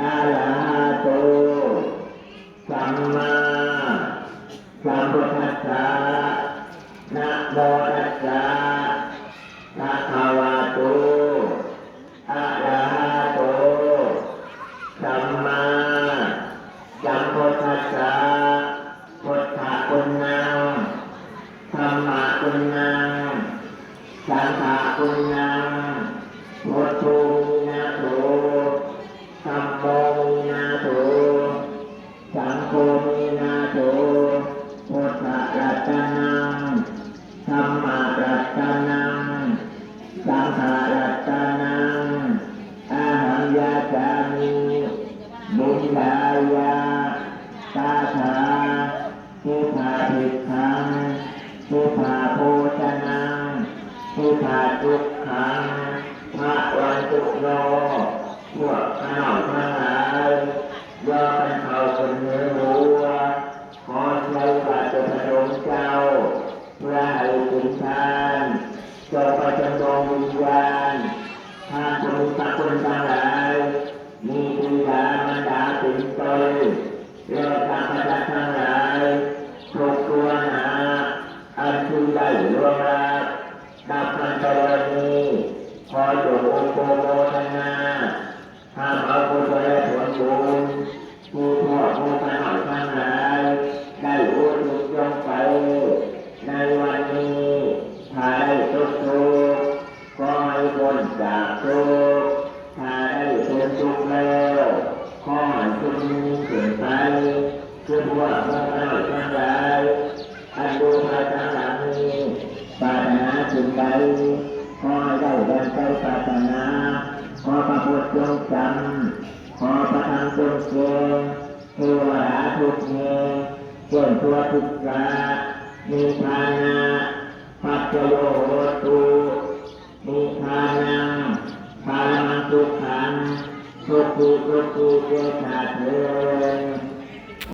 อะระหะโตสัมมาสัมพุทธัสสะนะโมตัสสะภะคะวะโตอะระหะโตสัมมาสัมพุทธัสสะพุทธะคุณนังธัมมะคุณนังสังฆะคุณนังพุทโธมินาโถธัมโมมินาโถสังโฆมินาโถพุทธรัตนังธัมมรัตนังสังฆรัตนังอะหังยาจามิบุญญายาตาถาทิฏฐาทิฏฐังทิฏฐาโภชนังทิฏฐาทุกขังพระวันตุโยพวกข้าทั้งหลายย่อกันเขาคนเนื้อหัวขอใช้บาตรพระองค์เจ้าเพื่อให้คุณทานจงประจันดวงวิญญาณท่านผู้มีพระคุณทั้งหลายมีบิดามารดาเป็นต้นและข้าพเจ้าทั้งหลายทุกตัวหนาอันที่ได้ร่วงรับดับพันธวณีขอจงอุปโภคนาทำเอาบุญและผลบุญผู้พ่อผู้ขนมทั้งหลายได้อุทิศลงไปในวันนี้ถ้าได้ทุกทุกก็ให้พ้นจากทุกข์ถ้าได้เป็นทุกข์แล้วขอให้ทุกข์นี้ขึ้นไปคือพวกผู้ขนมทั้งหลายอันดูมาทางหลังนี้ปรารถนาสิ่งใดขอให้ได้ดังใจปรารถนาขอพระพุทธจงจำขอพระธรรมจงเชื่อเทวดาทุกเมื่อส่วนตัวทุกข์ละมีฐานะปัจจโยโหตุมีฐานังภาลังทุกขังทุกข์ทุกข์เกิดชาติเถิด